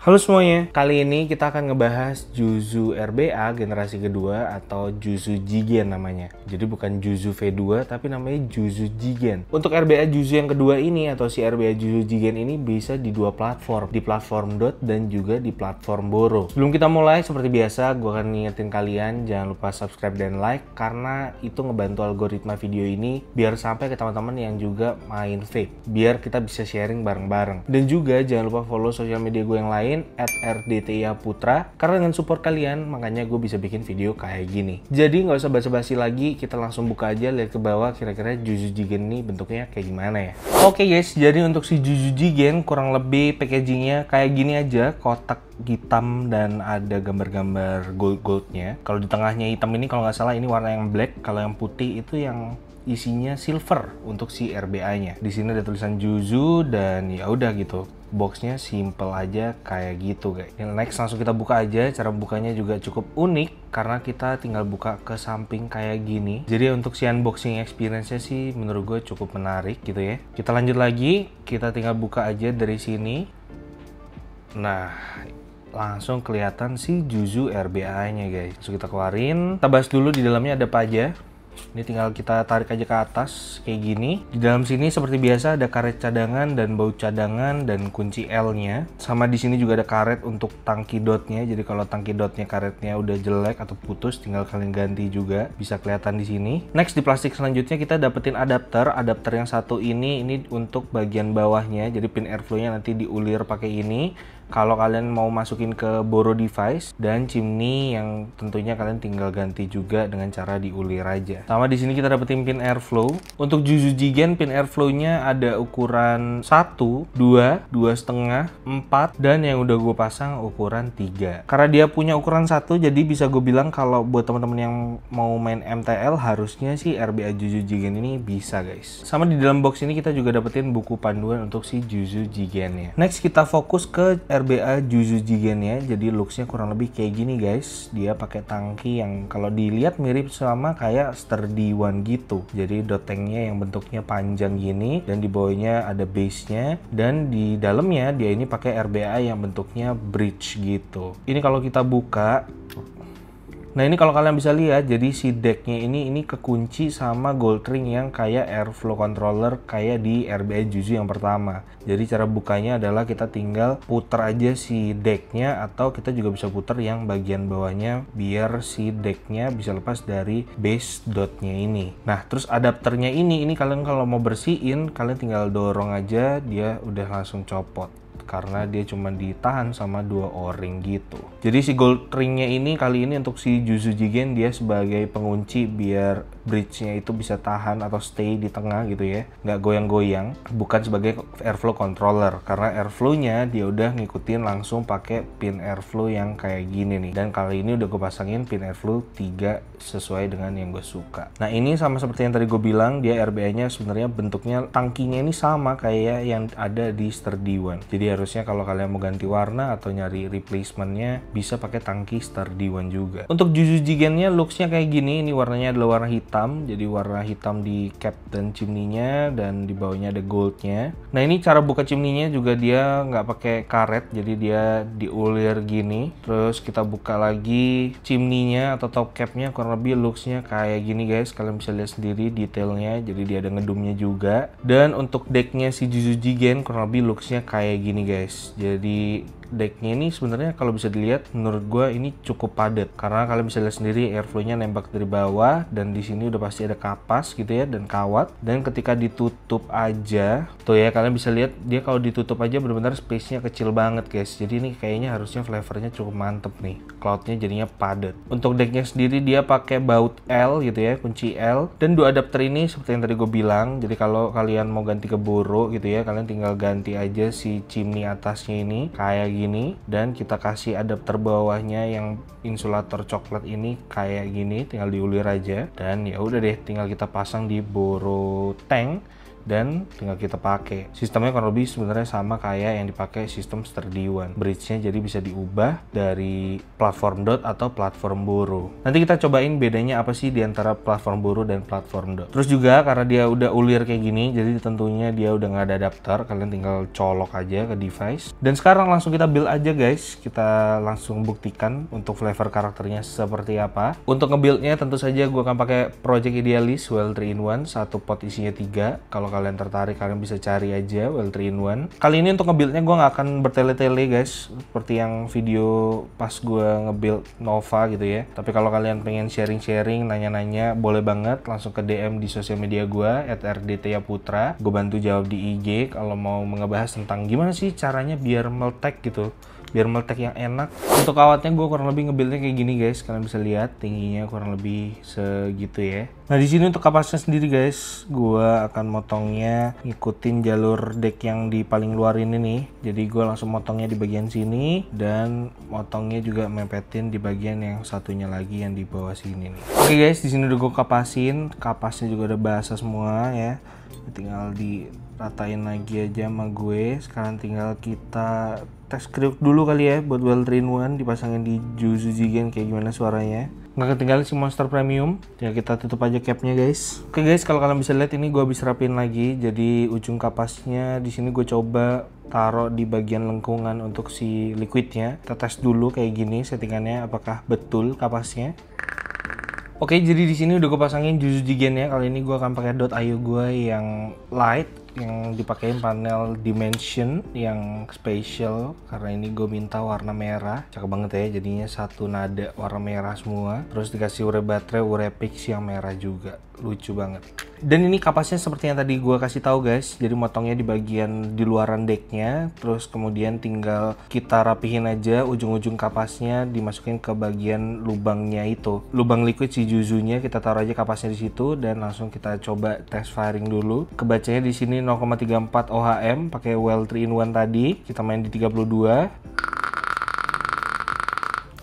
Halo semuanya, kali ini kita akan ngebahas Juzu RBA generasi kedua atau Juzu Jigen namanya. Jadi bukan Juzu V2 tapi namanya Juzu Jigen. Untuk RBA Juzu yang kedua ini atau si RBA Juzu Jigen ini bisa di dua platform, di platform Dot dan juga di platform Boro. Sebelum kita mulai, seperti biasa gue akan ngingetin kalian jangan lupa subscribe dan like karena itu ngebantu algoritma video ini biar sampai ke teman-teman yang juga main vape, biar kita bisa sharing bareng-bareng. Dan juga jangan lupa follow sosial media gue yang lain @rdtiaputra, karena dengan support kalian makanya gue bisa bikin video kayak gini. Jadi nggak usah basa-basi lagi, kita langsung buka aja, lihat ke bawah kira-kira Juzu Jigen ini bentuknya kayak gimana ya. Oke guys, jadi untuk si Juzu Jigen kurang lebih packagingnya kayak gini aja, kotak hitam dan ada gambar-gambar gold-goldnya. Kalau di tengahnya hitam ini kalau nggak salah ini warna yang black, kalau yang putih itu yang isinya silver untuk si RBA-nya. Di sini ada tulisan Juzu dan ya udah gitu. Boxnya simple aja kayak gitu guys. Next langsung kita buka aja. Cara bukanya juga cukup unik karena kita tinggal buka ke samping kayak gini. Jadi untuk si unboxing experience-nya sih menurut gue cukup menarik gitu ya. Kita lanjut lagi, kita tinggal buka aja dari sini. Nah, langsung kelihatan si Juzu RBA-nya guys. Langsung kita keluarin. Kita bahas dulu di dalamnya ada apa aja. Ini tinggal kita tarik aja ke atas kayak gini. Di dalam sini seperti biasa ada karet cadangan dan baut cadangan dan kunci L-nya. Sama di sini juga ada karet untuk tangki dotnya. Jadi kalau tangki dotnya karetnya udah jelek atau putus, tinggal kalian ganti juga. Bisa kelihatan di sini. Next di plastik selanjutnya kita dapetin adapter. Adapter yang satu ini untuk bagian bawahnya. Jadi pin airflow-nya nanti diulir pakai ini. Kalau kalian mau masukin ke Boro device, dan chimney yang tentunya kalian tinggal ganti juga dengan cara diulir aja. Sama di sini kita dapetin pin airflow. Untuk Juzu Jigen pin airflow-nya ada ukuran 1, 2, 2,5, 4 dan yang udah gue pasang ukuran 3. Karena dia punya ukuran 1 jadi bisa gue bilang kalau buat teman-teman yang mau main MTL harusnya sih RBA Juzu Jigen ini bisa guys. Sama di dalam box ini kita juga dapetin buku panduan untuk si Juzu Jigen-nya. Next kita fokus ke RBA Juzu Jigen-nya. Jadi looks-nya kurang lebih kayak gini guys. Dia pakai tangki yang kalau dilihat mirip sama kayak Sturdy One gitu. Jadi dotengnya yang bentuknya panjang gini dan di bawahnya ada base-nya dan di dalamnya dia ini pakai RBA yang bentuknya bridge gitu. Ini kalau kita buka, nah ini kalau kalian bisa lihat, jadi si decknya ini kekunci sama gold ring yang kayak airflow controller kayak di RBA Juzu yang pertama. Jadi cara bukanya adalah kita tinggal puter aja si decknya atau kita juga bisa puter yang bagian bawahnya biar si decknya bisa lepas dari base dotnya ini. Nah terus adapternya ini kalian kalau mau bersihin kalian tinggal dorong aja, dia udah langsung copot karena dia cuma ditahan sama 2 o-ring gitu. Jadi si gold ringnya ini kali ini untuk si Juzu Jigen dia sebagai pengunci biar bridge-nya itu bisa tahan atau stay di tengah gitu ya, nggak goyang-goyang. Bukan sebagai airflow controller karena airflow-nya dia udah ngikutin langsung pakai pin airflow yang kayak gini nih. Dan kali ini udah gue pasangin pin airflow 3 sesuai dengan yang gue suka. Nah ini sama seperti yang tadi gue bilang, dia RBA-nya sebenarnya bentuknya tangkinya ini sama kayak yang ada di Sturdy One. Jadi harusnya kalau kalian mau ganti warna atau nyari replacementnya bisa pakai tangki Sturdy One juga. Untuk Juzu Jigen-nya looks-nya kayak gini. Ini warnanya adalah warna hitam. Jadi warna hitam di cap dan chimney-nya dan di bawahnya ada gold-nya. Nah ini cara buka chimney-nya juga dia nggak pakai karet. Jadi dia diulir gini. Terus kita buka lagi chimney-nya atau top cap-nya, kurang lebih looks-nya kayak gini guys. Kalian bisa lihat sendiri detailnya. Jadi dia ada ngedumnya juga. Dan untuk deck-nya si Juzu Jigen kurang lebih looks-nya kayak gini guys. Jadi decknya ini sebenarnya kalau bisa dilihat menurut gue ini cukup padat karena kalian bisa lihat sendiri airflow-nya nembak dari bawah dan di sini udah pasti ada kapas gitu ya dan kawat. Dan ketika ditutup aja tuh ya, kalian bisa lihat dia kalau ditutup aja benar-benar space-nya kecil banget guys. Jadi ini kayaknya harusnya flavornya cukup mantep nih, cloud-nya jadinya padat. Untuk decknya sendiri dia pakai baut L gitu ya, kunci L dan 2 adapter ini seperti yang tadi gue bilang. Jadi kalau kalian mau ganti ke Boro gitu ya, kalian tinggal ganti aja si chimney atasnya ini kayak gini dan kita kasih adapter bawahnya yang insulator coklat ini kayak gini, tinggal diulir aja dan ya udah deh tinggal kita pasang di Boro tank dan tinggal kita pakai. Sistemnya kurang lebih sebenarnya sama kayak yang dipakai sistem Sturdy One. Bridge-nya jadi bisa diubah dari platform dot atau platform boro. Nanti kita cobain bedanya apa sih di antara platform boro dan platform dot. Terus juga karena dia udah ulir kayak gini, jadi tentunya dia udah nggak ada adapter, kalian tinggal colok aja ke device. Dan sekarang langsung kita build aja guys, kita langsung buktikan untuk flavor karakternya seperti apa. Untuk nge-buildnya tentu saja gue akan pakai Project Idealist Well 3-in-1, satu pot isinya 3. Kalau kalian tertarik kalian bisa cari aja Well 3-in-1. Kali ini untuk nge-buildnya gue nggak akan bertele-tele guys, seperti yang video pas gue nge-build Nova gitu ya. Tapi kalau kalian pengen sharing-sharing, nanya-nanya, boleh banget langsung ke DM di sosial media gue @rdtyaputra. Gue bantu jawab di IG kalau mau ngebahas tentang gimana sih caranya biar meletek gitu, biar meletek yang enak. Untuk kawatnya gue kurang lebih nge-buildnya kayak gini guys, kalian bisa lihat tingginya kurang lebih segitu ya. Nah di sini untuk kapasnya sendiri guys, gue akan motongnya ngikutin jalur deck yang di paling luar ini nih. Jadi gue langsung motongnya di bagian sini dan motongnya juga mepetin di bagian yang satunya lagi yang di bawah sini nih. Oke guys, di sini udah gue kapasin, kapasnya juga udah basah semua ya. Tinggal diratain lagi aja sama gue. Sekarang tinggal kita tes kriuk dulu kali ya buat Well 3-in-1, dipasangin di Juzu Jigen kayak gimana suaranya. Nggak ketinggalan si Monster Premium, ya kita tutup aja capnya guys. Oke guys, kalau kalian bisa lihat ini gue habis rapin lagi. Jadi ujung kapasnya di sini gue coba taruh di bagian lengkungan untuk si liquidnya. Kita tes dulu kayak gini settingannya apakah betul kapasnya. Oke, jadi di sini udah gue pasangin Juzu Jigen ya. Kali ini gue akan pakai .io gue yang light, yang dipakein panel dimension yang special, karena ini gue minta warna merah. Cakep banget ya, jadinya satu nada warna merah semua. Terus dikasih ure baterai, ure pix yang merah juga, lucu banget. Dan ini kapasnya seperti yang tadi gue kasih tahu guys, jadi motongnya di bagian di luaran decknya, terus kemudian tinggal kita rapihin aja ujung-ujung kapasnya, dimasukin ke bagian lubangnya itu, lubang liquid si Juzunya. Kita taruh aja kapasnya di situ dan langsung kita coba test firing dulu. Kebacanya di sini 0,34 ohm pakai Well 3-in-1 tadi. Kita main di 32.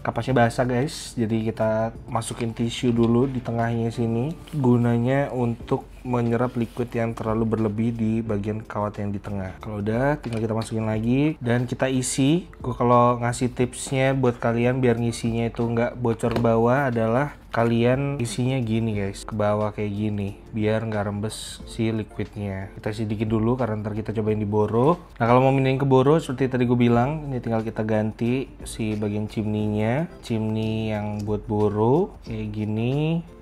Kapasnya basah guys, jadi kita masukin tisu dulu di tengahnya sini, gunanya untuk menyerap liquid yang terlalu berlebih di bagian kawat yang di tengah. Kalau udah, tinggal kita masukin lagi dan kita isi. Gue kalau ngasih tipsnya buat kalian biar ngisinya itu nggak bocor ke bawah adalah kalian isinya gini guys, ke bawah kayak gini, biar nggak rembes si liquidnya. Kita isi dikit dulu karena ntar kita cobain di boro. Nah kalau mau mindahin ke boro seperti tadi gue bilang, ini tinggal kita ganti si bagian chimney-nya, chimney yang buat boro kayak gini.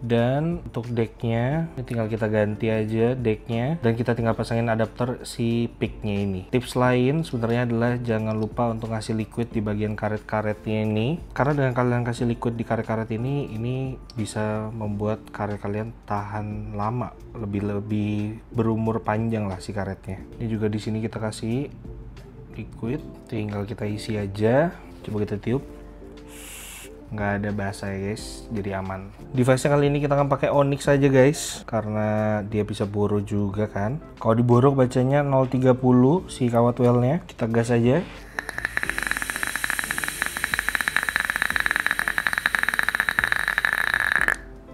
Dan untuk decknya ini tinggal kita ganti aja decknya, dan kita tinggal pasangin adapter si picknya ini. Tips lain sebenarnya adalah jangan lupa untuk ngasih liquid di bagian karet-karetnya ini, karena dengan kalian kasih liquid di karet-karet ini bisa membuat karet kalian tahan lama, lebih berumur panjang lah si karetnya. Ini juga di sini kita kasih liquid, tinggal kita isi aja. Coba kita tiup, nggak ada basah ya guys, jadi aman. Device-nya kali ini kita akan pakai Onyx aja guys, karena dia bisa boro juga kan. Kalau di boro bacanya 030 si kawat well-nya. Kita gas aja.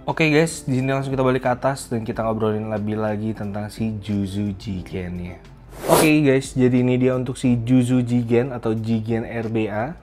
Oke guys, di sini langsung kita balik ke atas dan kita ngobrolin lebih lagi tentang si Juzu Jigen ya. Oke guys, jadi ini dia untuk si Juzu Jigen atau Jigen RBA.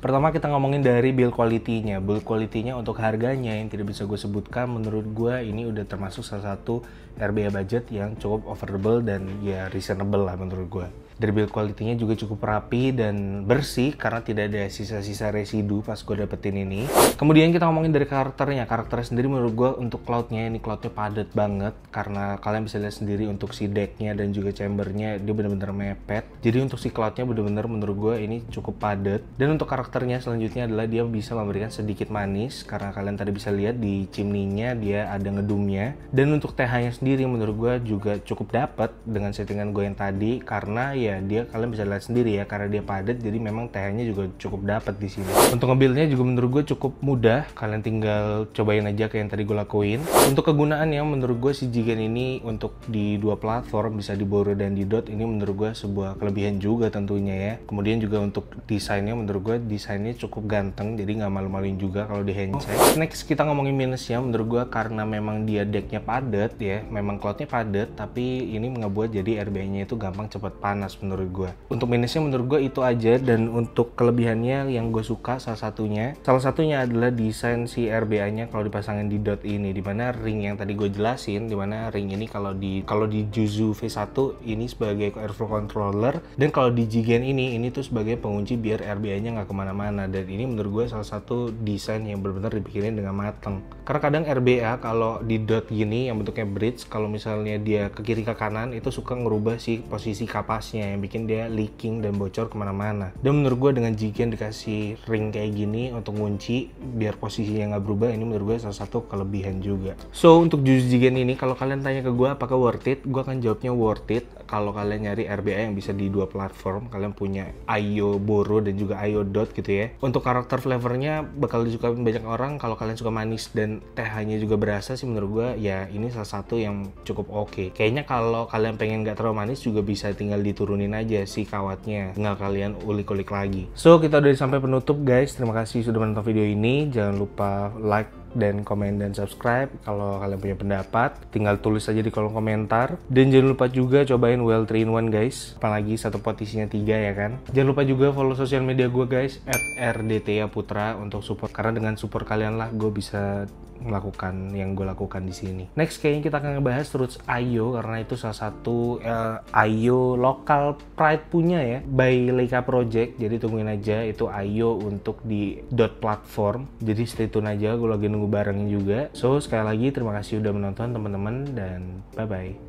Pertama kita ngomongin dari build quality-nya. Build quality-nya untuk harganya yang tidak bisa gue sebutkan, menurut gue ini udah termasuk salah satu RBA budget yang cukup affordable dan ya reasonable lah menurut gue. Dari build quality-nya juga cukup rapi dan bersih karena tidak ada sisa-sisa residu pas gue dapetin ini. Kemudian kita ngomongin dari karakternya. Karakternya sendiri menurut gue untuk cloud-nya, ini cloud-nya padat banget karena kalian bisa lihat sendiri untuk si deck-nya dan juga chamber-nya dia benar-benar mepet. Jadi untuk si cloud-nya benar-benar menurut gue ini cukup padat. Dan untuk karakternya selanjutnya adalah dia bisa memberikan sedikit manis karena kalian tadi bisa lihat di chimney-nya dia ada ngedumnya. Dan untuk TH-nya sendiri menurut gue juga cukup dapat dengan settingan gue yang tadi, karena ya dia kalian bisa lihat sendiri ya, karena dia padat jadi memang TH-nya juga cukup dapat di sini. Untuk nge-build-nya juga menurut gue cukup mudah, kalian tinggal cobain aja kayak yang tadi gue lakuin. Untuk kegunaannya menurut gue si Jigen ini untuk di dua platform, bisa di Boro dan di Dot, ini menurut gue sebuah kelebihan juga tentunya ya. Kemudian juga untuk desainnya, menurut gue desainnya cukup ganteng, jadi nggak malu-maluin juga kalau di handset. Next kita ngomongin minusnya, menurut gue karena memang dia decknya padat ya, memang cloudnya padat, tapi ini ngebuat jadi RBA-nya itu gampang cepat panas menurut gue. Untuk minusnya menurut gue itu aja, dan untuk kelebihannya yang gue suka salah satunya adalah desain si RBA-nya kalau dipasangin di Dot ini, dimana ring yang tadi gue jelasin, dimana ring ini kalau di Juzu V1 ini sebagai airflow controller, dan kalau di Jigen ini tuh sebagai pengunci biar RBA-nya nggak kemana-mana. Dan ini menurut gue salah satu desain yang benar-benar dipikirin dengan matang. Karena kadang RBA kalau di Dot gini yang bentuknya bridge, kalau misalnya dia ke kiri ke kanan itu suka ngerubah si posisi kapasnya yang bikin dia leaking dan bocor kemana-mana. Dan menurut gue dengan Jigen dikasih ring kayak gini untuk ngunci biar posisinya nggak berubah, ini menurut gue salah satu kelebihan juga. So untuk Juzu Jigen ini kalau kalian tanya ke gue apakah worth it, gue akan jawabnya worth it. Kalau kalian nyari RBA yang bisa di dua platform, kalian punya Ayo Boro dan juga Ayo Dot gitu ya. Untuk karakter flavornya bakal disukai banyak orang. Kalau kalian suka manis dan TH-nya juga berasa sih, menurut gue ya ini salah satu yang cukup oke. Kayaknya kalau kalian pengen nggak terlalu manis juga bisa tinggal diturunin aja si kawatnya, tinggal kalian ulik-ulik lagi. So kita udah sampai penutup guys, terima kasih sudah menonton video ini. Jangan lupa like dan komen dan subscribe. Kalau kalian punya pendapat tinggal tulis aja di kolom komentar, dan jangan lupa juga cobain Well 3-in-1 guys, apalagi satu pot isinya 3 ya kan. Jangan lupa juga follow sosial media gue guys @rdtaputra untuk support, karena dengan support kalian lah gue bisa melakukan yang gue lakukan di sini. Next kayaknya kita akan ngebahas Roots Ayo, karena itu salah satu Ayo lokal Pride punya ya, by Leica Project. Jadi tungguin aja itu Ayo untuk di Dot platform. Jadi stay tune aja, gue lagi nunggu barengnya juga. So sekali lagi terima kasih udah menonton teman-teman, dan bye bye.